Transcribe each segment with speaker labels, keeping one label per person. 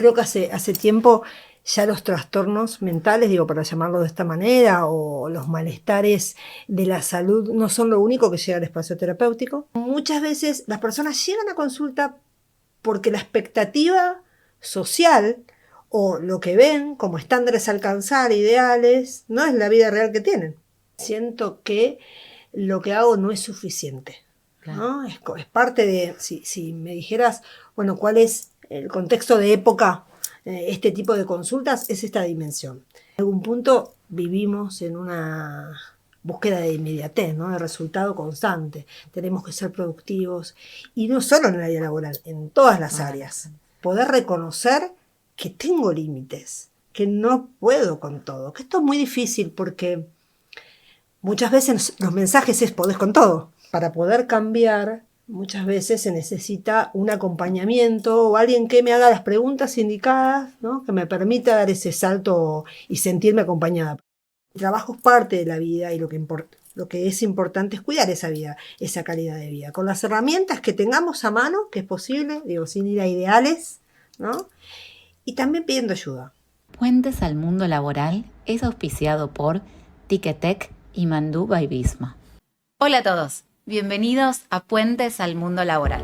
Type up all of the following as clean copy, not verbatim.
Speaker 1: creo que hace tiempo ya los trastornos mentales, digo, para llamarlo de esta manera, o los malestares de la salud no son lo único que llega al espacio terapéutico. Muchas veces las personas llegan a consulta porque la expectativa social o lo que ven como estándares a alcanzar, ideales, no es la vida real que tienen. Siento que lo que hago no es suficiente, ¿no? Es parte de, si me dijeras, bueno, ¿cuál es el contexto de época? Este tipo de consultas es esta dimensión. En algún punto vivimos en una búsqueda de inmediatez, ¿no? De resultado constante. Tenemos que ser productivos, y no solo en el área laboral, en todas las áreas. Poder reconocer que tengo límites, que no puedo con todo, que esto es muy difícil porque muchas veces los mensajes es podés con todo. Para poder cambiar, muchas veces se necesita un acompañamiento o alguien que me haga las preguntas indicadas, ¿no? Que me permita dar ese salto y sentirme acompañada. El trabajo es parte de la vida y lo que es importante es cuidar esa vida, esa calidad de vida. Con las herramientas que tengamos a mano, que es posible, digo, sin ir a ideales, ¿no? Y también pidiendo ayuda.
Speaker 2: Puentes al mundo laboral es auspiciado por Ticketek y Mandú by Visma. Hola a todos, bienvenidos a Puentes al mundo laboral.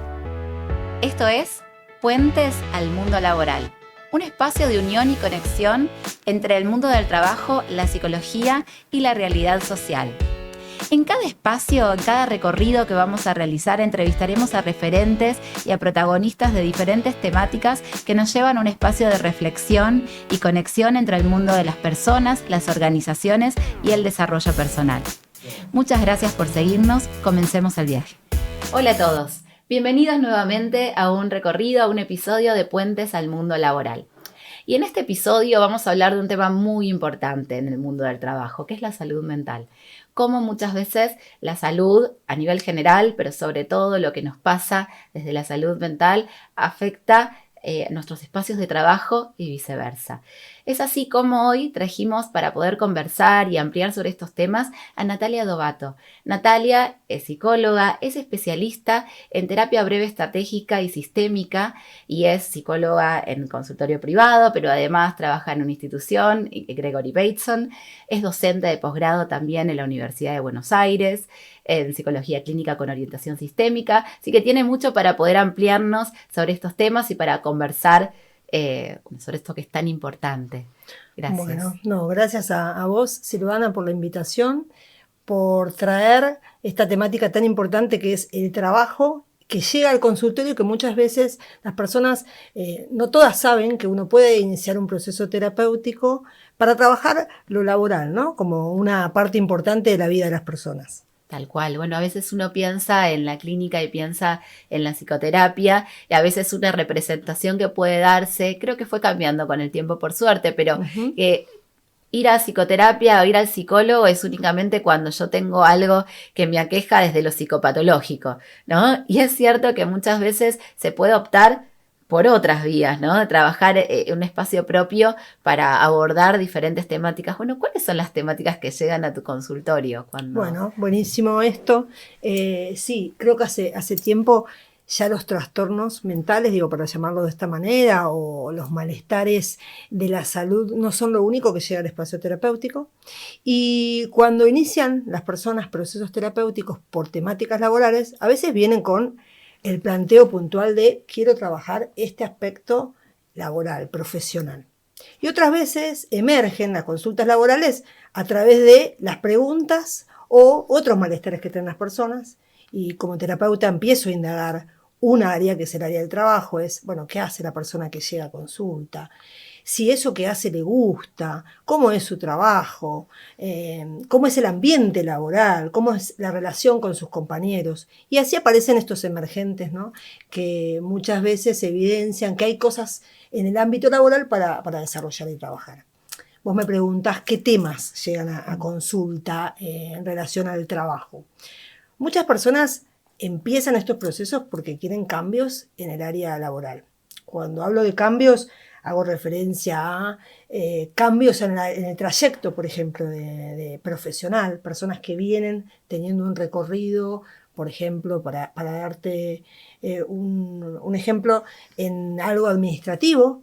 Speaker 2: Esto es Puentes al mundo laboral, un espacio de unión y conexión entre el mundo del trabajo, la psicología y la realidad social. En cada espacio, en cada recorrido que vamos a realizar, entrevistaremos a referentes y a protagonistas de diferentes temáticas que nos llevan a un espacio de reflexión y conexión entre el mundo de las personas, las organizaciones y el desarrollo personal. Muchas gracias por seguirnos, comencemos el viaje. Hola a todos, bienvenidos nuevamente a un recorrido, a un episodio de Puentes al mundo laboral. Y en este episodio vamos a hablar de un tema muy importante en el mundo del trabajo, que es la salud mental. Cómo muchas veces la salud a nivel general, pero sobre todo lo que nos pasa desde la salud mental, afecta nuestros espacios de trabajo y viceversa. Es así como hoy trajimos para poder conversar y ampliar sobre estos temas a Natalia Dovato. Natalia es psicóloga, es especialista en terapia breve estratégica y sistémica y es psicóloga en consultorio privado, pero además trabaja en una institución, Gregory Bateson, es docente de posgrado también en la Universidad de Buenos Aires, en psicología clínica con orientación sistémica, así que tiene mucho para poder ampliarnos sobre estos temas y para conversar sobre esto que es tan importante. Gracias.
Speaker 1: Bueno, gracias a vos, Silvana, por la invitación, por traer esta temática tan importante que es el trabajo que llega al consultorio y que muchas veces las personas, no todas saben que uno puede iniciar un proceso terapéutico para trabajar lo laboral, ¿no? Como una parte importante de la vida de las personas.
Speaker 2: Tal cual. Bueno, a veces uno piensa en la clínica y piensa en la psicoterapia y a veces una representación que puede darse, creo que fue cambiando con el tiempo por suerte, pero ir a psicoterapia o ir al psicólogo es únicamente cuando yo tengo algo que me aqueja desde lo psicopatológico, ¿no? Y es cierto que muchas veces se puede optar por otras vías, ¿no? De trabajar en un espacio propio para abordar diferentes temáticas. Bueno, ¿cuáles son las temáticas que llegan a tu consultorio?
Speaker 1: Bueno, buenísimo esto. Sí, creo que hace tiempo ya los trastornos mentales, digo, para llamarlo de esta manera, o los malestares de la salud no son lo único que llega al espacio terapéutico. Y cuando inician las personas procesos terapéuticos por temáticas laborales, a veces vienen con el planteo puntual de quiero trabajar este aspecto laboral, profesional. Y otras veces emergen las consultas laborales a través de las preguntas o otros malestares que tienen las personas. Y como terapeuta empiezo a indagar un área que es el área del trabajo, es, bueno, ¿qué hace la persona que llega a consulta? Si eso que hace le gusta, cómo es su trabajo, cómo es el ambiente laboral, cómo es la relación con sus compañeros. Y así aparecen estos emergentes, ¿no? Que muchas veces evidencian que hay cosas en el ámbito laboral para desarrollar y trabajar. Vos me preguntás qué temas llegan a consulta en relación al trabajo. Muchas personas empiezan estos procesos porque quieren cambios en el área laboral. Cuando hablo de cambios, hago referencia a cambios en el trayecto, por ejemplo, de profesional, personas que vienen teniendo un recorrido, por ejemplo, para darte un ejemplo, en algo administrativo,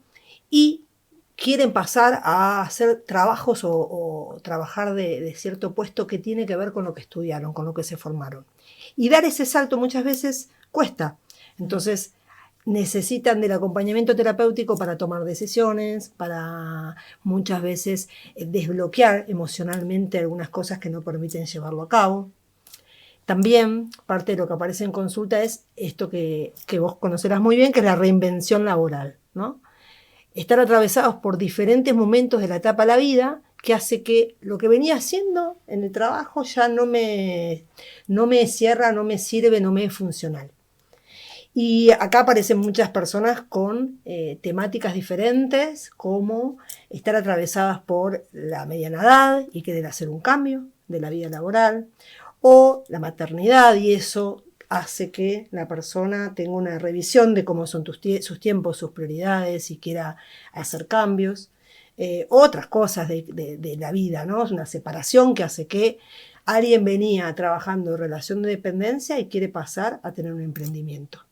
Speaker 1: y quieren pasar a hacer trabajos o trabajar de cierto puesto que tiene que ver con lo que estudiaron, con lo que se formaron. Y dar ese salto muchas veces cuesta. Entonces necesitan del acompañamiento terapéutico para tomar decisiones, para muchas veces desbloquear emocionalmente algunas cosas que no permiten llevarlo a cabo. También parte de lo que aparece en consulta es esto que vos conocerás muy bien, que es la reinvención laboral, ¿no? Estar atravesados por diferentes momentos de la etapa de la vida que hace que lo que venía haciendo en el trabajo ya no me cierra, no me sirve, no me es funcional. Y acá aparecen muchas personas con temáticas diferentes, como estar atravesadas por la mediana edad y querer hacer un cambio de la vida laboral, o la maternidad, y eso hace que la persona tenga una revisión de cómo son sus tiempos, sus prioridades, y quiera hacer cambios. Otras cosas de la vida, ¿no? Es una separación que hace que alguien venía trabajando en relación de dependencia y quiere pasar a tener un emprendimiento.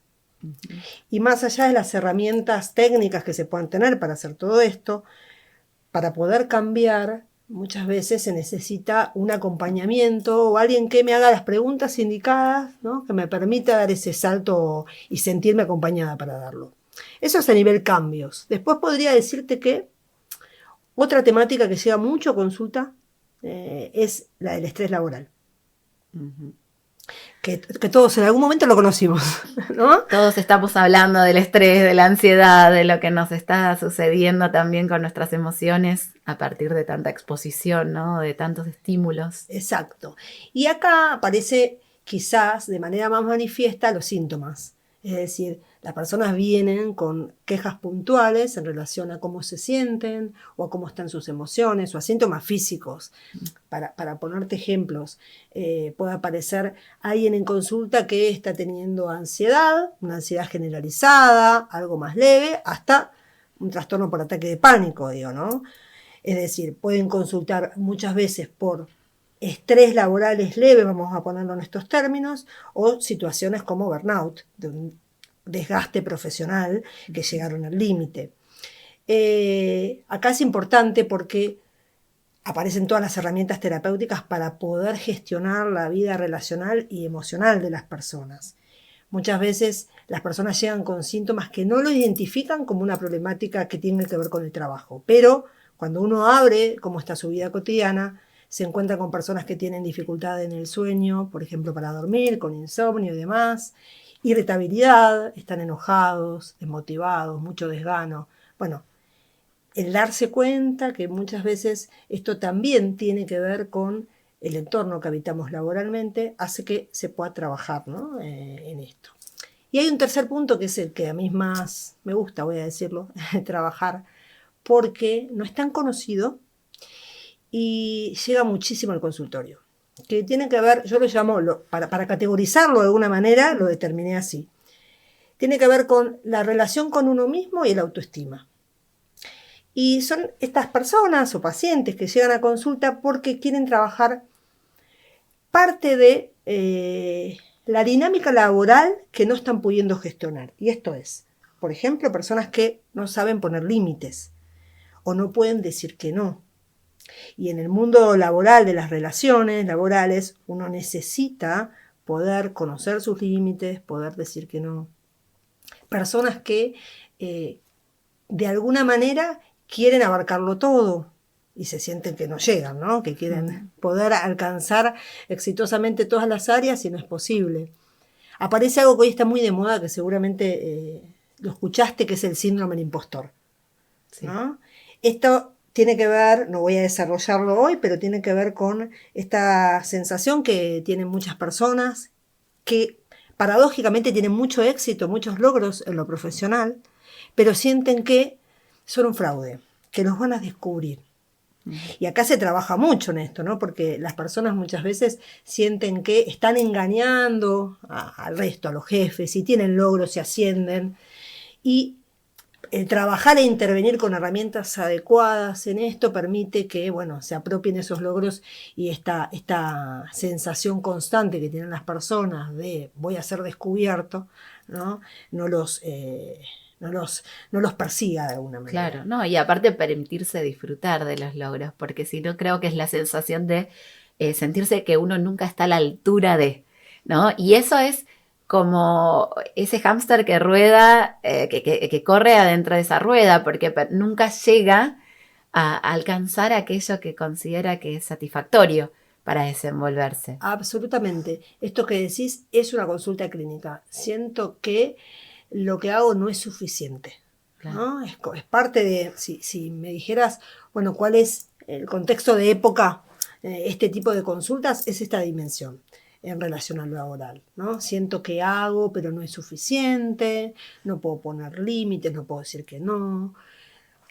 Speaker 1: Y más allá de las herramientas técnicas que se puedan tener para hacer todo esto, para poder cambiar, muchas veces se necesita un acompañamiento o alguien que me haga las preguntas indicadas, ¿no? Que me permita dar ese salto y sentirme acompañada para darlo. Eso es a nivel cambios. Después podría decirte que otra temática que llega mucho a consulta es la del estrés laboral. Uh-huh. Que todos en algún momento lo conocimos, ¿no?
Speaker 2: Todos estamos hablando del estrés, de la ansiedad, de lo que nos está sucediendo también con nuestras emociones a partir de tanta exposición, ¿no? De tantos estímulos.
Speaker 1: Exacto. Y acá aparece quizás de manera más manifiesta los síntomas. Es decir, las personas vienen con quejas puntuales en relación a cómo se sienten o a cómo están sus emociones o a síntomas físicos. Para ponerte ejemplos, puede aparecer alguien en consulta que está teniendo ansiedad, una ansiedad generalizada, algo más leve, hasta un trastorno por ataque de pánico, digo, ¿no? Es decir, pueden consultar muchas veces por estrés laboral es leve, vamos a ponerlo en estos términos, o situaciones como burnout, de un desgaste profesional que llegaron al límite. Acá es importante porque aparecen todas las herramientas terapéuticas para poder gestionar la vida relacional y emocional de las personas. Muchas veces las personas llegan con síntomas que no lo identifican como una problemática que tiene que ver con el trabajo, pero cuando uno abre cómo está su vida cotidiana, se encuentra con personas que tienen dificultad en el sueño, por ejemplo, para dormir, con insomnio y demás, irritabilidad, están enojados, desmotivados, mucho desgano. Bueno, el darse cuenta que muchas veces esto también tiene que ver con el entorno que habitamos laboralmente, hace que se pueda trabajar, ¿no? En esto. Y hay un tercer punto que es el que a mí más me gusta, voy a decirlo, trabajar, porque no es tan conocido y llega muchísimo al consultorio, que tiene que ver, yo lo llamo, para categorizarlo de alguna manera, lo determiné así, tiene que ver con la relación con uno mismo y el autoestima. Y son estas personas o pacientes que llegan a consulta porque quieren trabajar parte de la dinámica laboral que no están pudiendo gestionar. Y esto es, por ejemplo, personas que no saben poner límites o no pueden decir que no. Y en el mundo laboral, de las relaciones laborales, uno necesita poder conocer sus límites, poder decir que no. Personas que de alguna manera quieren abarcarlo todo y se sienten que no llegan, ¿no? Que quieren poder alcanzar exitosamente todas las áreas y no es posible. Aparece algo que hoy está muy de moda, que seguramente lo escuchaste, que es el síndrome del impostor, sí. ¿No? Esto tiene que ver, no voy a desarrollarlo hoy, pero tiene que ver con esta sensación que tienen muchas personas que paradójicamente tienen mucho éxito, muchos logros en lo profesional, pero sienten que son un fraude, que los van a descubrir. Y acá se trabaja mucho en esto, ¿no? Porque las personas muchas veces sienten que están engañando al resto, a los jefes, y tienen logros y ascienden. Y el trabajar e intervenir con herramientas adecuadas en esto permite que, bueno, se apropien esos logros y esta sensación constante que tienen las personas de voy a ser descubierto, ¿no? No no los persiga de alguna manera.
Speaker 2: Claro, no, y aparte permitirse disfrutar de los logros, porque si no creo que es la sensación de sentirse que uno nunca está a la altura de, ¿no? Y eso es como ese hámster que rueda, que corre adentro de esa rueda, porque nunca llega a alcanzar aquello que considera que es satisfactorio para desenvolverse.
Speaker 1: Absolutamente. Esto que decís es una consulta clínica. Siento que lo que hago no es suficiente.
Speaker 2: Claro.
Speaker 1: ¿No? Es parte de, si me dijeras, bueno, ¿cuál es el contexto de época? Este tipo de consultas es esta dimensión en relación a lo laboral, ¿no? Siento que hago, pero no es suficiente, no puedo poner límites, no puedo decir que no,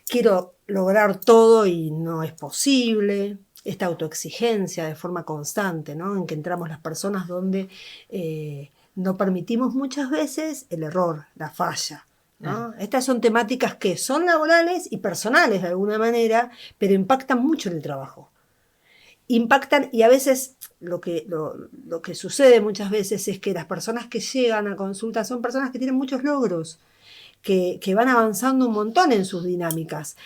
Speaker 1: quiero lograr todo y no es posible. Esta autoexigencia de forma constante, ¿no? En que entramos las personas donde no permitimos muchas veces el error, la falla, ¿no? Estas son temáticas que son laborales y personales de alguna manera, pero impactan mucho en el trabajo. Impactan, y a veces lo que sucede muchas veces es que las personas que llegan a consulta son personas que tienen muchos logros, que van avanzando un montón en sus dinámicas,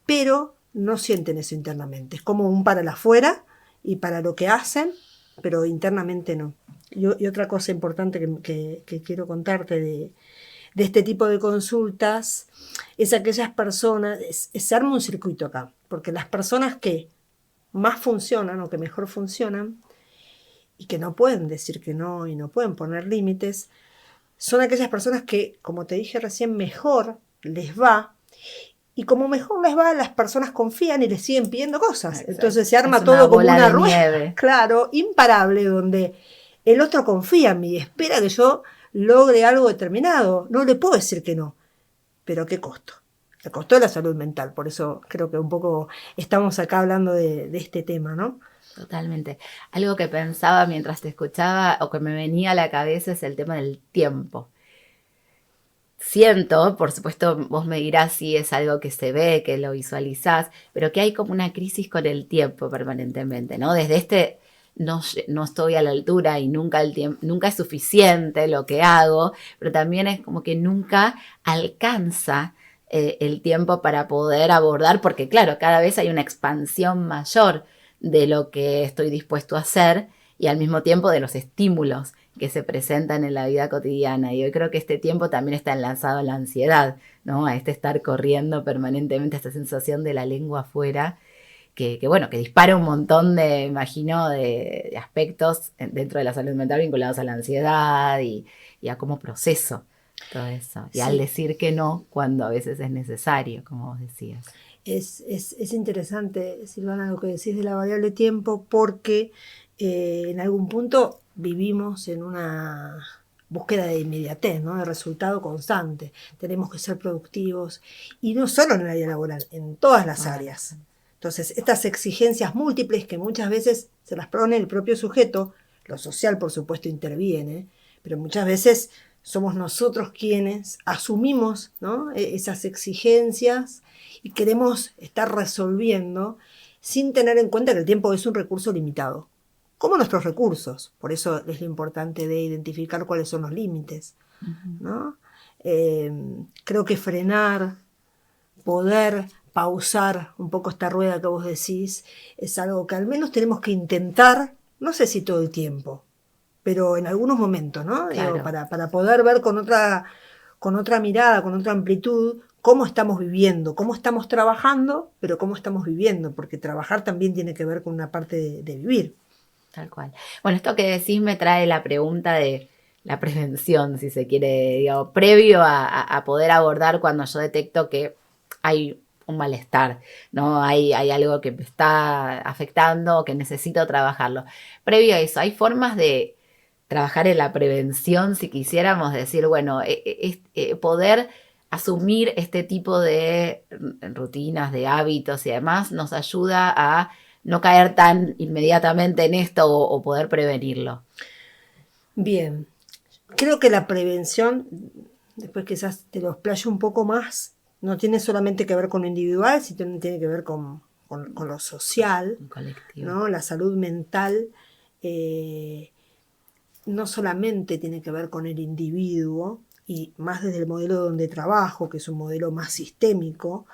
Speaker 1: pero no sienten eso internamente. Es como un para el afuera y para lo que hacen, pero internamente no. Y otra cosa importante que quiero contarte de este tipo de consultas es aquellas personas, se arma un circuito acá, porque las personas que más funcionan o que mejor funcionan y que no pueden decir que no y no pueden poner límites, son aquellas personas que, como te dije recién, mejor les va. Y como mejor les va, las personas confían y les siguen pidiendo cosas.
Speaker 2: Exacto.
Speaker 1: Entonces se arma
Speaker 2: es
Speaker 1: todo como una rueda,
Speaker 2: nieve.
Speaker 1: claro, imparable, donde el otro confía en mí y espera que yo logre algo determinado. No le puedo decir que no. Pero ¿a qué costo? El costo de la salud mental. Por eso creo que un poco estamos acá hablando de este tema, ¿no?
Speaker 2: Totalmente. Algo que pensaba mientras te escuchaba o que me venía a la cabeza es el tema del tiempo. Siento, por supuesto, vos me dirás si es algo que se ve, que lo visualizás, pero que hay como una crisis con el tiempo permanentemente, ¿no? Desde no estoy a la altura y nunca es suficiente lo que hago, pero también es como que nunca alcanza el tiempo para poder abordar, porque claro, cada vez hay una expansión mayor de lo que estoy dispuesto a hacer y al mismo tiempo de los estímulos que se presentan en la vida cotidiana. Y hoy creo que este tiempo también está enlazado a la ansiedad, ¿no? A estar corriendo permanentemente, esta sensación de la lengua afuera, que dispara un montón de aspectos dentro de la salud mental vinculados a la ansiedad y a cómo proceso todo eso. Y al decir que no, cuando a veces es necesario, como vos decías.
Speaker 1: Es interesante, Silvana, lo que decís de la variable tiempo, porque en algún punto vivimos en una búsqueda de inmediatez, ¿no? De resultado constante. Tenemos que ser productivos, y no solo en el área laboral, en todas las áreas. Entonces, estas exigencias múltiples que muchas veces se las pone el propio sujeto, lo social por supuesto interviene, pero muchas veces somos nosotros quienes asumimos, ¿no? Esas exigencias y queremos estar resolviendo sin tener en cuenta que el tiempo es un recurso limitado, como nuestros recursos. Por eso es lo importante de identificar cuáles son los límites, ¿no? Creo que frenar, poder pausar un poco esta rueda que vos decís, es algo que al menos tenemos que intentar, no sé si todo el tiempo, pero en algunos momentos, ¿no?
Speaker 2: Claro.
Speaker 1: Digo, para poder ver con otra mirada, con otra amplitud, cómo estamos viviendo, cómo estamos trabajando, pero cómo estamos viviendo, porque trabajar también tiene que ver con una parte de vivir.
Speaker 2: Tal cual. Bueno, esto que decís me trae la pregunta de la prevención, si se quiere, digo, previo a poder abordar cuando yo detecto que hay un malestar, ¿no? Hay algo que me está afectando, que necesito trabajarlo. Previo a eso, ¿hay formas de trabajar en la prevención, si quisiéramos decir, bueno, poder asumir este tipo de rutinas, de hábitos y demás, nos ayuda a no caer tan inmediatamente en esto o poder prevenirlo?
Speaker 1: Bien, creo que la prevención, después quizás te lo explayo un poco más, no tiene solamente que ver con lo individual, sino tiene que ver con lo social, ¿no? La salud mental no solamente tiene que ver con el individuo, y más desde el modelo donde trabajo, que es un modelo más sistémico,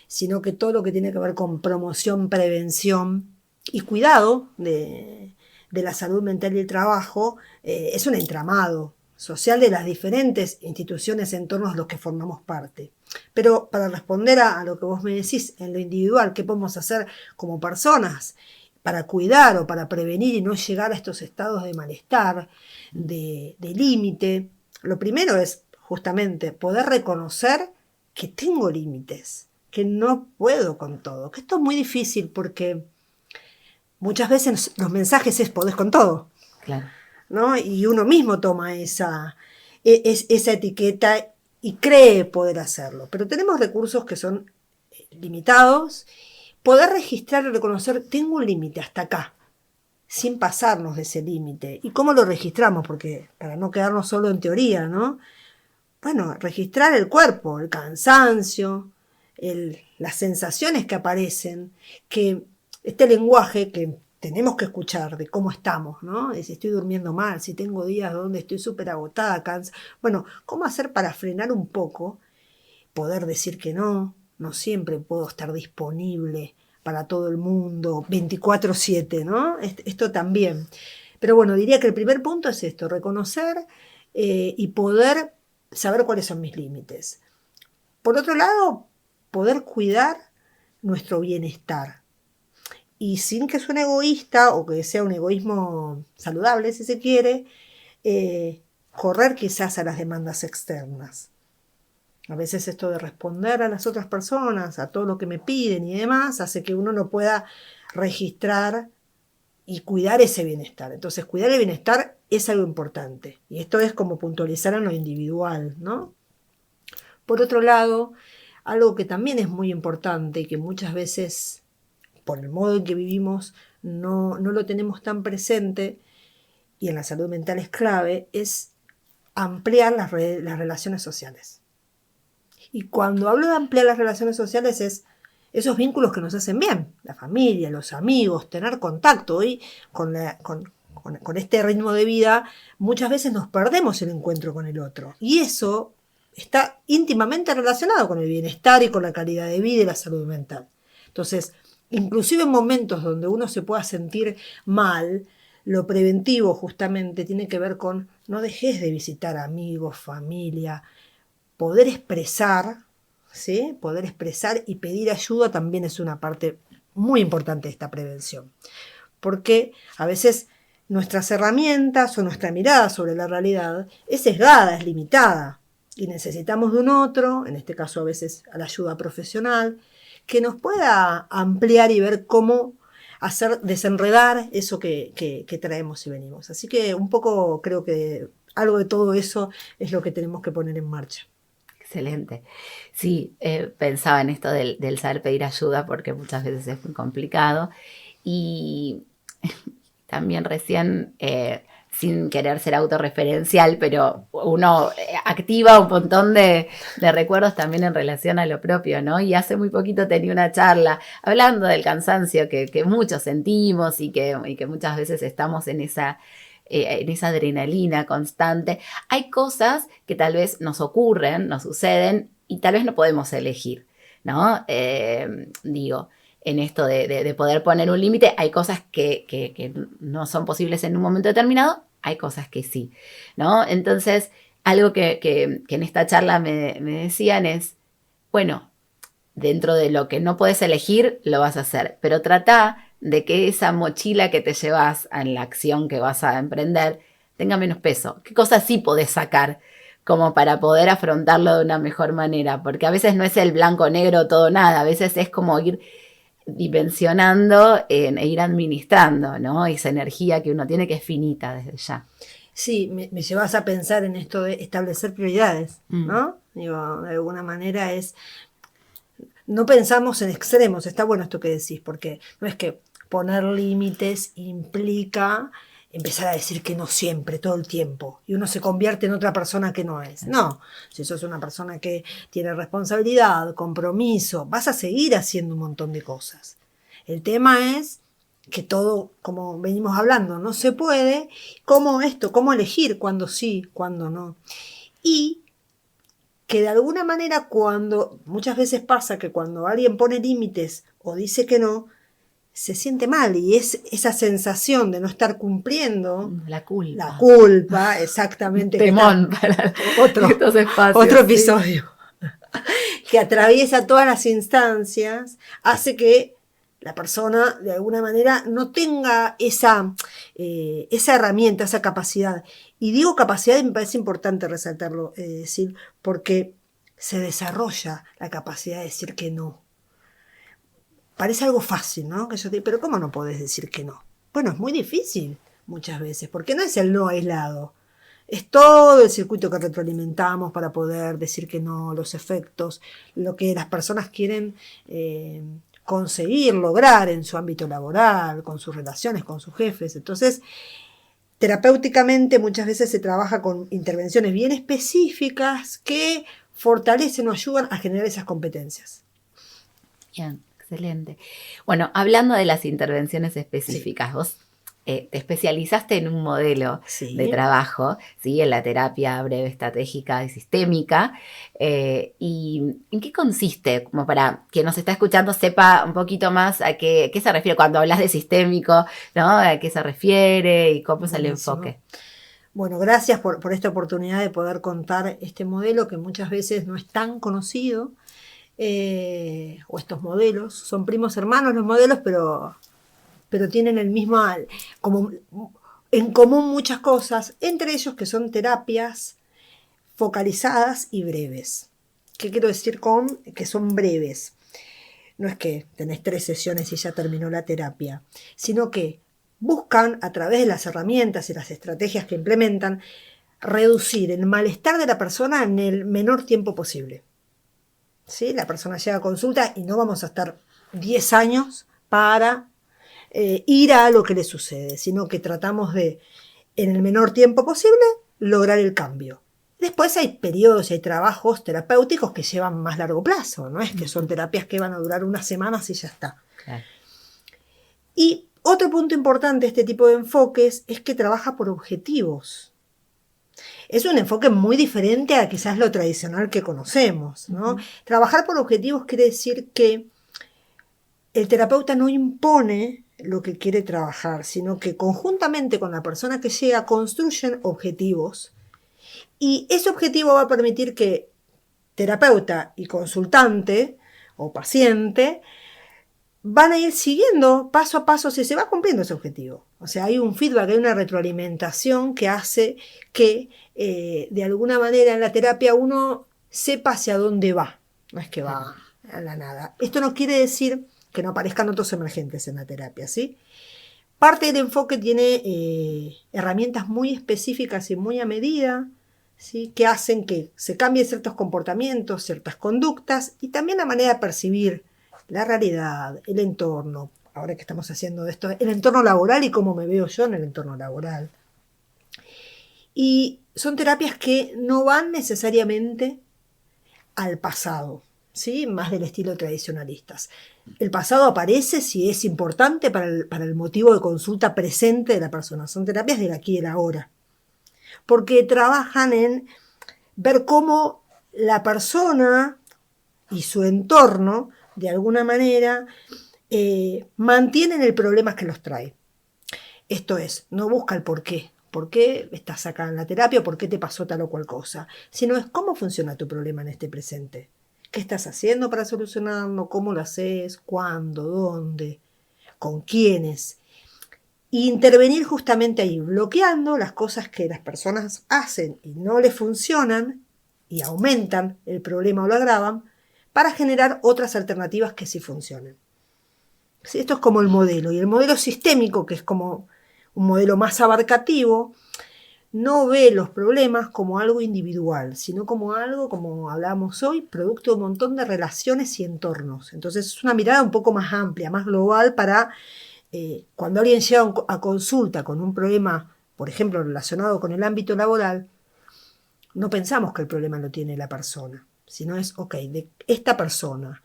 Speaker 1: sino que todo lo que tiene que ver con promoción, prevención y cuidado de la salud mental y el trabajo, es un entramado social de las diferentes instituciones en torno a los que formamos parte. Pero para responder a lo que vos me decís, en lo individual, ¿qué podemos hacer como personas para cuidar o para prevenir y no llegar a estos estados de malestar, de límite? Lo primero es justamente poder reconocer que tengo límites, que no puedo con todo, que esto es muy difícil porque muchas veces los mensajes es podés con todo.
Speaker 2: Claro.
Speaker 1: ¿No? Y uno mismo toma esa etiqueta y cree poder hacerlo. Pero tenemos recursos que son limitados. Poder registrar y reconocer, tengo un límite hasta acá, sin pasarnos de ese límite. ¿Y cómo lo registramos? Porque para no quedarnos solo en teoría, ¿no? Bueno, registrar el cuerpo, el cansancio, las sensaciones que aparecen, que este lenguaje que tenemos que escuchar de cómo estamos, ¿no? De si estoy durmiendo mal, si tengo días donde estoy súper agotada, cansada. Bueno, ¿cómo hacer para frenar un poco? Poder decir que no siempre puedo estar disponible para todo el mundo, 24/7, ¿no? Esto también. Pero bueno, diría que el primer punto es esto, reconocer y poder saber cuáles son mis límites. Por otro lado, poder cuidar nuestro bienestar. Y sin que suene egoísta o que sea un egoísmo saludable, si se quiere, correr quizás a las demandas externas. A veces esto de responder a las otras personas, a todo lo que me piden y demás, hace que uno no pueda registrar y cuidar ese bienestar. Entonces, cuidar el bienestar es algo importante. Y esto es como puntualizar en lo individual, ¿no? Por otro lado, algo que también es muy importante y que muchas veces, por el modo en que vivimos, no lo tenemos tan presente, y en la salud mental es clave, es ampliar las relaciones sociales. Y cuando hablo de ampliar las relaciones sociales es esos vínculos que nos hacen bien, la familia, los amigos, tener contacto. Hoy con este ritmo de vida muchas veces nos perdemos el encuentro con el otro. Y eso está íntimamente relacionado con el bienestar y con la calidad de vida y la salud mental. Entonces, inclusive en momentos donde uno se pueda sentir mal, lo preventivo justamente tiene que ver con no dejes de visitar amigos, familia, poder expresar, ¿sí? Poder expresar y pedir ayuda también es una parte muy importante de esta prevención. Porque a veces nuestras herramientas o nuestra mirada sobre la realidad es sesgada, es limitada. Y necesitamos de un otro, en este caso a veces a la ayuda profesional, que nos pueda ampliar y ver cómo hacer desenredar eso que traemos y venimos. Así que un poco creo que algo de todo eso es lo que tenemos que poner en marcha.
Speaker 2: Excelente. Sí, pensaba en esto del saber pedir ayuda porque muchas veces es muy complicado y también recién, sin querer ser autorreferencial, pero uno activa un montón de recuerdos también en relación a lo propio, ¿no? Y hace muy poquito tenía una charla hablando del cansancio que muchos sentimos y que muchas veces estamos en esa adrenalina constante. Hay cosas que tal vez nos ocurren, nos suceden y tal vez no podemos elegir, ¿no? Digo, en esto de poder poner un límite, hay cosas que no son posibles en un momento determinado, hay cosas que sí, ¿no? Entonces, algo que en esta charla me decían es, bueno, dentro de lo que no puedes elegir, lo vas a hacer, pero trata de que esa mochila que te llevas en la acción que vas a emprender tenga menos peso. ¿Qué cosas sí podés sacar como para poder afrontarlo de una mejor manera? Porque a veces no es el blanco, negro, todo, nada. A veces es como ir dimensionando e ir administrando, ¿no? Esa energía que uno tiene que es finita desde ya.
Speaker 1: Sí, me llevas a pensar en esto de establecer prioridades, ¿no? Digo, de alguna manera es... No pensamos en extremos, está bueno esto que decís, porque no es que poner límites implica empezar a decir que no siempre, todo el tiempo, y uno se convierte en otra persona que no es. No, si sos una persona que tiene responsabilidad, compromiso, vas a seguir haciendo un montón de cosas. El tema es que todo, como venimos hablando, no se puede. ¿Cómo elegir cuándo sí, cuándo no? Y que de alguna manera muchas veces pasa que cuando alguien pone límites o dice que no, se siente mal y es esa sensación de no estar cumpliendo.
Speaker 2: La culpa.
Speaker 1: La culpa, exactamente.
Speaker 2: Temón para estos espacios.
Speaker 1: Otro episodio. Sí. Que atraviesa todas las instancias, hace que la persona de alguna manera no tenga esa herramienta, esa capacidad. Y digo capacidad y me parece importante resaltarlo, decir, porque se desarrolla la capacidad de decir que no. Parece algo fácil, ¿no? Pero ¿cómo no podés decir que no? Bueno, es muy difícil muchas veces, porque no es el no aislado. Es todo el circuito que retroalimentamos para poder decir que no, los efectos, lo que las personas quieren conseguir, lograr en su ámbito laboral, con sus relaciones, con sus jefes. Entonces, terapéuticamente muchas veces se trabaja con intervenciones bien específicas que fortalecen o ayudan a generar esas competencias.
Speaker 2: Bien, excelente. Bueno, hablando de las intervenciones específicas, sí. Vos te especializaste en un modelo de trabajo, ¿sí? En la terapia breve estratégica y sistémica. ¿Y en qué consiste? Como para quien nos está escuchando sepa un poquito más a qué se refiere cuando hablas de sistémico, ¿no? A qué se refiere y cómo es el enfoque.
Speaker 1: Bueno, gracias por esta oportunidad de poder contar este modelo que muchas veces no es tan conocido. O estos modelos, son primos hermanos los modelos, pero tienen el mismo, como en común muchas cosas, entre ellos que son terapias focalizadas y breves. ¿Qué quiero decir con que son breves? No es que tenés 3 sesiones y ya terminó la terapia, sino que buscan, a través de las herramientas y las estrategias que implementan, reducir el malestar de la persona en el menor tiempo posible. ¿Sí? La persona llega a consulta y no vamos a estar 10 años para ir a lo que le sucede, sino que tratamos de, en el menor tiempo posible, lograr el cambio. Después hay periodos y hay trabajos terapéuticos que llevan más largo plazo, no es que son terapias que van a durar unas semanas y ya está. Claro. Y otro punto importante de este tipo de enfoques es que trabaja por objetivos. Es un enfoque muy diferente a quizás lo tradicional que conocemos, ¿no? Trabajar por objetivos quiere decir que el terapeuta no impone lo que quiere trabajar, sino que conjuntamente con la persona que llega construyen objetivos y ese objetivo va a permitir que terapeuta y consultante o paciente van a ir siguiendo paso a paso si se va cumpliendo ese objetivo. O sea, hay un feedback, hay una retroalimentación que hace que de alguna manera en la terapia uno sepa hacia dónde va. No es que va a la nada. Esto no quiere decir que no aparezcan otros emergentes en la terapia, ¿sí? Parte del enfoque tiene herramientas muy específicas y muy a medida, ¿sí? Que hacen que se cambien ciertos comportamientos, ciertas conductas y también la manera de percibir la realidad, el entorno, ahora que estamos haciendo esto, el entorno laboral y cómo me veo yo en el entorno laboral. Y son terapias que no van necesariamente al pasado, ¿sí? Más del estilo tradicionalistas. El pasado aparece si es importante para el motivo de consulta presente de la persona. Son terapias del aquí y el ahora. Porque trabajan en ver cómo la persona y su entorno, de alguna manera, mantienen el problema que los trae. Esto es, no busca el por qué. ¿Por qué estás acá en la terapia? ¿Por qué te pasó tal o cual cosa? Sino es cómo funciona tu problema en este presente. ¿Qué estás haciendo para solucionarlo? ¿Cómo lo haces? ¿Cuándo? ¿Dónde? ¿Con quiénes? Y intervenir justamente ahí, bloqueando las cosas que las personas hacen y no les funcionan y aumentan el problema o lo agravan para generar otras alternativas que sí funcionen. ¿Sí? Esto es como el modelo. Y el modelo sistémico, que es como un modelo más abarcativo, no ve los problemas como algo individual, sino como algo, como hablábamos hoy, producto de un montón de relaciones y entornos. Entonces es una mirada un poco más amplia, más global para cuando alguien llega a consulta con un problema, por ejemplo, relacionado con el ámbito laboral, no pensamos que el problema lo tiene la persona, sino es, ok, de esta persona,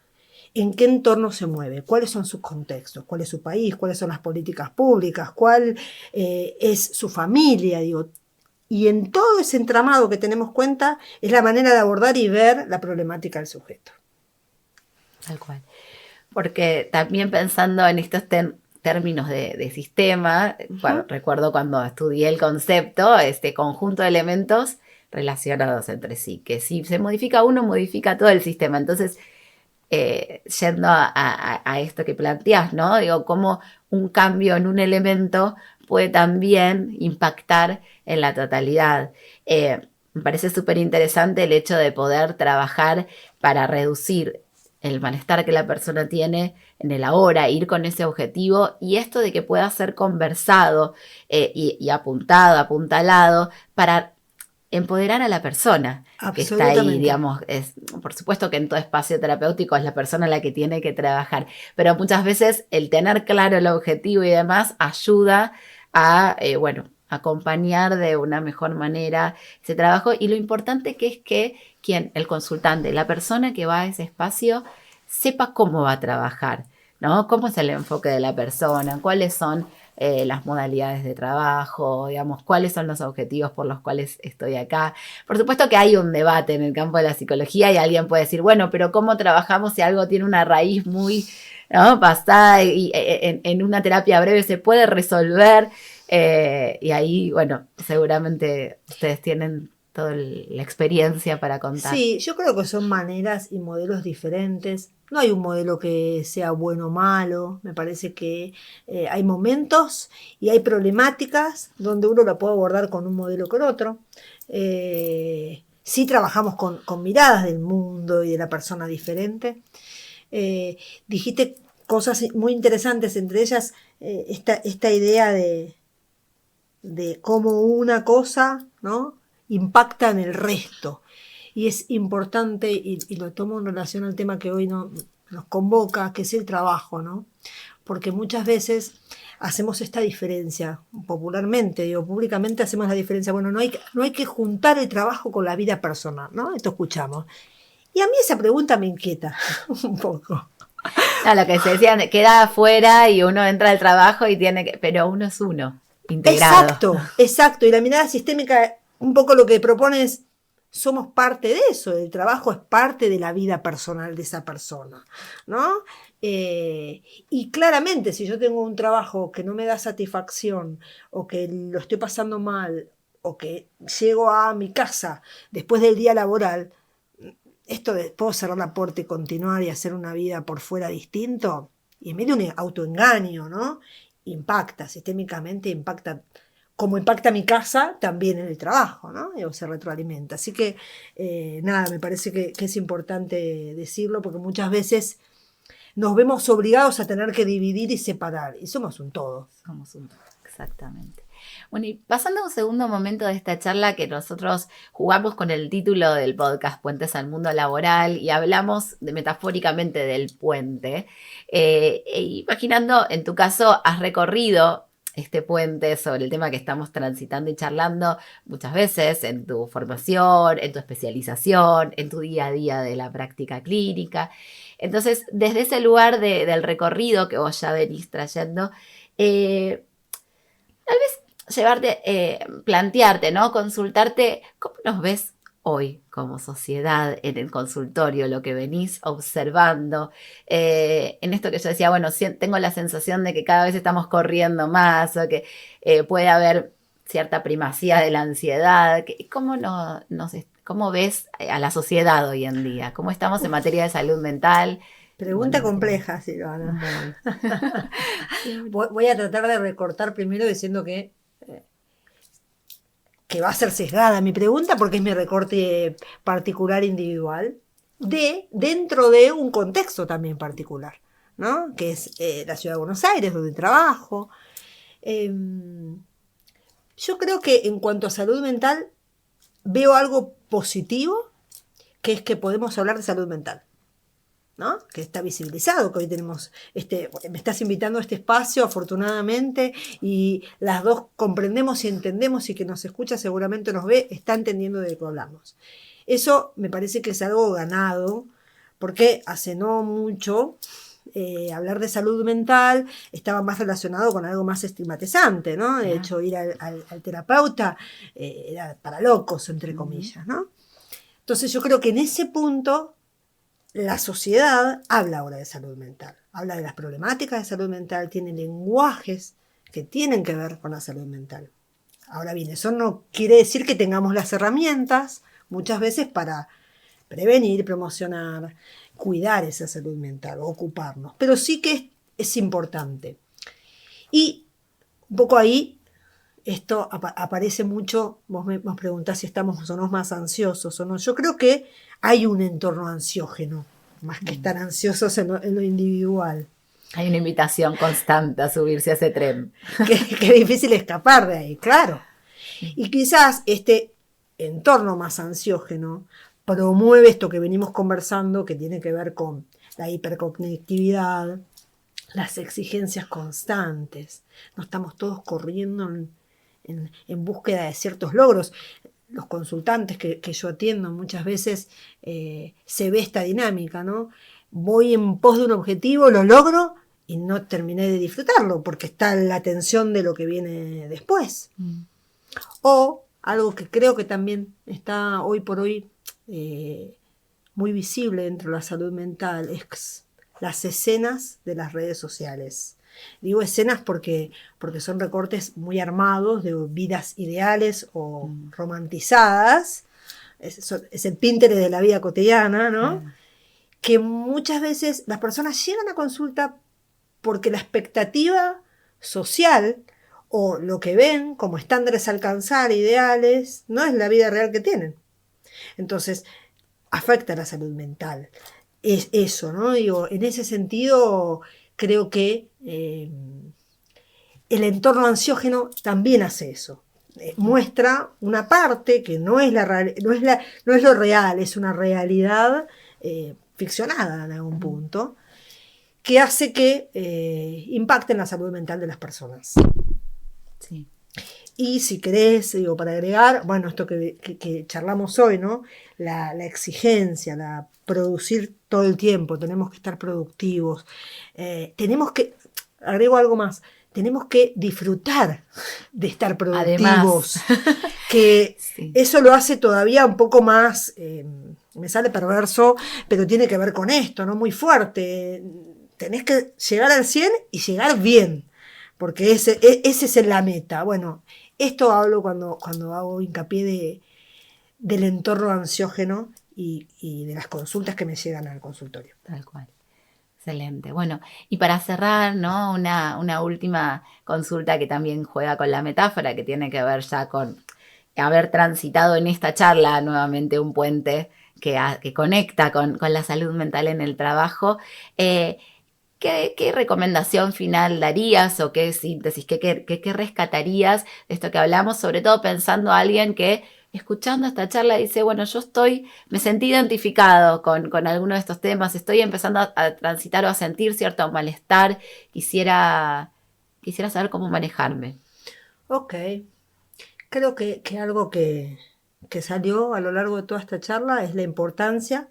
Speaker 1: ¿en qué entorno se mueve? ¿Cuáles son sus contextos? ¿Cuál es su país? ¿Cuáles son las políticas públicas? ¿Cuál es su familia? Digo, Y en todo ese entramado que tenemos cuenta es la manera de abordar y ver la problemática del sujeto.
Speaker 2: Tal cual. Porque también pensando en estos términos de sistema, recuerdo cuando estudié el concepto, este conjunto de elementos relacionados entre sí, que si se modifica uno, modifica todo el sistema. Entonces, yendo a esto que planteás, ¿no? Digo, cómo un cambio en un elemento puede también impactar en la totalidad. Me parece súper interesante el hecho de poder trabajar para reducir el malestar que la persona tiene en el ahora, ir con ese objetivo y esto de que pueda ser conversado y apuntado, apuntalado para empoderar a la persona que está ahí, digamos. Por supuesto que en todo espacio terapéutico es la persona la que tiene que trabajar, pero muchas veces el tener claro el objetivo y demás ayuda a, acompañar de una mejor manera ese trabajo. Y lo importante que es que el consultante, la persona que va a ese espacio, sepa cómo va a trabajar, ¿no? Cómo es el enfoque de la persona, cuáles son las modalidades de trabajo, digamos, cuáles son los objetivos por los cuales estoy acá. Por supuesto que hay un debate en el campo de la psicología y alguien puede decir, bueno, pero ¿cómo trabajamos si algo tiene una raíz muy, ¿no?, pasada y en una terapia breve se puede resolver? Y ahí, bueno, seguramente ustedes tienen toda la experiencia para contar.
Speaker 1: Sí, yo creo que son maneras y modelos diferentes. No hay un modelo que sea bueno o malo. Me parece que hay momentos y hay problemáticas donde uno la puede abordar con un modelo con otro. Sí trabajamos con miradas del mundo y de la persona diferente. Dijiste cosas muy interesantes, entre ellas esta idea de cómo una cosa, ¿no?, impacta en el resto. Y es importante, y lo tomo en relación al tema que hoy nos convoca, que es el trabajo, ¿no? Porque muchas veces hacemos esta diferencia, popularmente, públicamente hacemos la diferencia. Bueno, no hay que juntar el trabajo con la vida personal, ¿no? Esto escuchamos. Y a mí esa pregunta me inquieta un poco.
Speaker 2: No, lo que se decía, queda afuera y uno entra al trabajo y tiene que, pero uno es uno, integrado.
Speaker 1: Exacto. Y la mirada sistémica, un poco lo que propone es, somos parte de eso, el trabajo es parte de la vida personal de esa persona, ¿no? Y claramente, si yo tengo un trabajo que no me da satisfacción, o que lo estoy pasando mal, o que llego a mi casa después del día laboral, esto de puedo cerrar la puerta y continuar y hacer una vida por fuera distinto, y en medio de un autoengaño, ¿no? Impacta, sistémicamente impacta. Como impacta mi casa, también en el trabajo, ¿no? Se retroalimenta. Así que, nada, me parece que es importante decirlo, porque muchas veces nos vemos obligados a tener que dividir y separar, y somos un todo.
Speaker 2: Somos un todo, exactamente. Bueno, y pasando a un segundo momento de esta charla, que nosotros jugamos con el título del podcast Puentes al Mundo Laboral y hablamos metafóricamente del puente. Imaginando, en tu caso, has recorrido este puente sobre el tema que estamos transitando y charlando muchas veces en tu formación, en tu especialización, en tu día a día de la práctica clínica. Entonces, desde ese lugar del recorrido que vos ya venís trayendo, tal vez plantearte, ¿no?, consultarte, ¿cómo nos ves hoy como sociedad en el consultorio, lo que venís observando? En esto que yo decía, bueno, tengo la sensación de que cada vez estamos corriendo más, o que puede haber cierta primacía de la ansiedad. ¿Cómo ves a la sociedad hoy en día? ¿Cómo estamos en materia de salud mental?
Speaker 1: Pregunta compleja, Silvana. Voy a tratar de recortar primero diciendo que va a ser sesgada mi pregunta, porque es mi recorte particular individual, dentro de un contexto también particular, ¿no?, que es la ciudad de Buenos Aires, donde trabajo. Yo creo que en cuanto a salud mental veo algo positivo, que es que podemos hablar de salud mental, ¿no?, que está visibilizado, que hoy tenemos me estás invitando a este espacio, afortunadamente, y las dos comprendemos y entendemos, y que nos escucha seguramente nos ve, está entendiendo de qué hablamos. Eso me parece que es algo ganado, porque hace no mucho, hablar de salud mental estaba más relacionado con algo más estigmatizante, ¿no? De hecho, ir al terapeuta era para locos, entre comillas, ¿no? Entonces yo creo que en ese punto la sociedad habla ahora de salud mental, habla de las problemáticas de salud mental, tiene lenguajes que tienen que ver con la salud mental. Ahora bien, eso no quiere decir que tengamos las herramientas muchas veces para prevenir, promocionar, cuidar esa salud mental, ocuparnos, pero sí que es importante. Y un poco ahí, esto aparece mucho, vos me preguntás si estamos o no más ansiosos o no. Yo creo que hay un entorno ansiógeno, más que estar ansiosos en lo individual.
Speaker 2: Hay una invitación constante a subirse a ese tren.
Speaker 1: Que es difícil escapar de ahí, claro. Y quizás este entorno más ansiógeno promueve esto que venimos conversando, que tiene que ver con la hiperconectividad, las exigencias constantes. No estamos todos corriendo en búsqueda de ciertos logros. Los consultantes que yo atiendo muchas veces se ve esta dinámica, ¿no? Voy en pos de un objetivo, lo logro y no terminé de disfrutarlo porque está la tensión de lo que viene después. O algo que creo que también está hoy por hoy muy visible dentro de la salud mental es las escenas de las redes sociales. Digo escenas porque son recortes muy armados de vidas ideales o romantizadas. Es el Pinterest de la vida cotidiana, ¿no? Que muchas veces las personas llegan a consulta porque la expectativa social o lo que ven como estándares a alcanzar, ideales, no es la vida real que tienen. Entonces, afecta la salud mental. Es eso, ¿no? Digo, en ese sentido, creo que el entorno ansiógeno también hace eso. Muestra una parte que no es lo real, es una realidad ficcionada en algún punto, que hace que impacte en la salud mental de las personas.
Speaker 2: Sí.
Speaker 1: Y si querés, digo, para agregar, bueno, esto que charlamos hoy, ¿no? La exigencia, la producir todo el tiempo, tenemos que estar productivos, tenemos que, agrego algo más, tenemos que disfrutar de estar productivos, además, que sí. Eso lo hace todavía un poco más, me sale perverso, pero tiene que ver con esto, ¿no? Muy fuerte, tenés que llegar al 100 y llegar bien, porque ese es la meta. Bueno, esto hablo cuando hago hincapié del entorno ansiógeno y de las consultas que me llegan al consultorio.
Speaker 2: Tal cual. Excelente. Bueno, y para cerrar, ¿no? Una última consulta que también juega con la metáfora, que tiene que ver ya con haber transitado en esta charla nuevamente un puente que conecta con la salud mental en el trabajo. ¿Qué recomendación final darías o qué síntesis, qué rescatarías de esto que hablamos? Sobre todo pensando a alguien que, escuchando esta charla, dice, bueno, me sentí identificado con alguno de estos temas, estoy empezando a transitar o a sentir cierto malestar, quisiera saber cómo manejarme.
Speaker 1: Ok. Creo que algo que salió a lo largo de toda esta charla es la importancia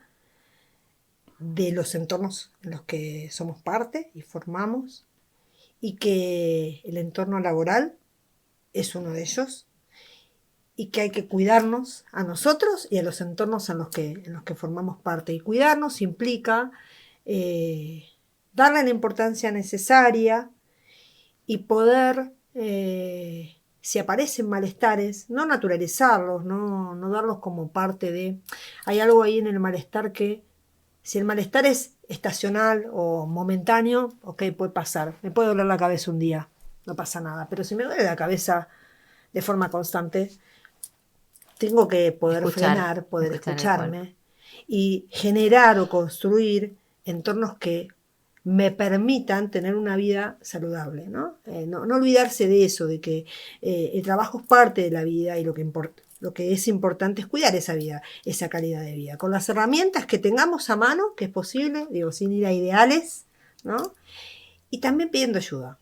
Speaker 1: de los entornos en los que somos parte y formamos, y que el entorno laboral es uno de ellos, y que hay que cuidarnos a nosotros y a los entornos en los que formamos parte. Y cuidarnos implica darle la importancia necesaria y poder, si aparecen malestares, no naturalizarlos, no darlos como parte de... Hay algo ahí en el malestar que, si el malestar es estacional o momentáneo, ok, puede pasar. Me puede doler la cabeza un día, no pasa nada. Pero si me duele la cabeza de forma constante, tengo que poder frenar, poder escucharme y generar o construir entornos que me permitan tener una vida saludable, ¿no? No olvidarse de eso, de que el trabajo es parte de la vida y lo que es importante es cuidar esa vida, esa calidad de vida, con las herramientas que tengamos a mano, que es posible, digo, sin ir a ideales, ¿no? Y también pidiendo ayuda.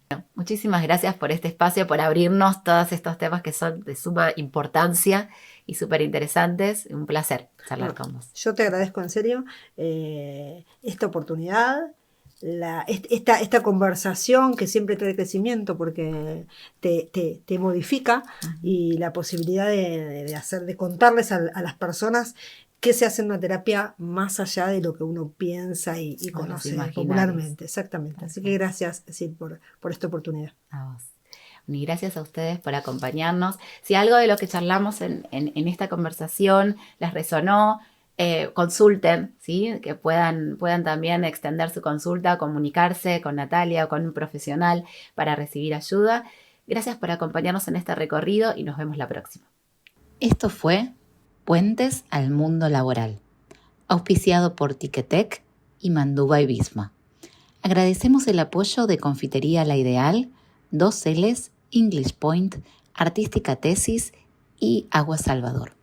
Speaker 2: Bueno, muchísimas gracias por este espacio, por abrirnos todos estos temas que son de suma importancia y súper interesantes. Un placer charlar con vos.
Speaker 1: Yo te agradezco en serio esta oportunidad, esta conversación que siempre trae crecimiento porque te modifica y la posibilidad de contarles a las personas qué se hace en una terapia más allá de lo que uno piensa y conoce popularmente. Exactamente. Así que gracias, Sil, por esta oportunidad.
Speaker 2: A vos. Y gracias a ustedes por acompañarnos. Si algo de lo que charlamos en esta conversación les resonó, consulten, ¿sí? Que puedan también extender su consulta, comunicarse con Natalia o con un profesional para recibir ayuda. Gracias por acompañarnos en este recorrido y nos vemos la próxima. Esto fue Puentes al Mundo Laboral, auspiciado por Ticketek y Mandú by Visma. Agradecemos el apoyo de Confitería La Ideal, 2Ls, English Point, Artística Tesis y Agua Salvador.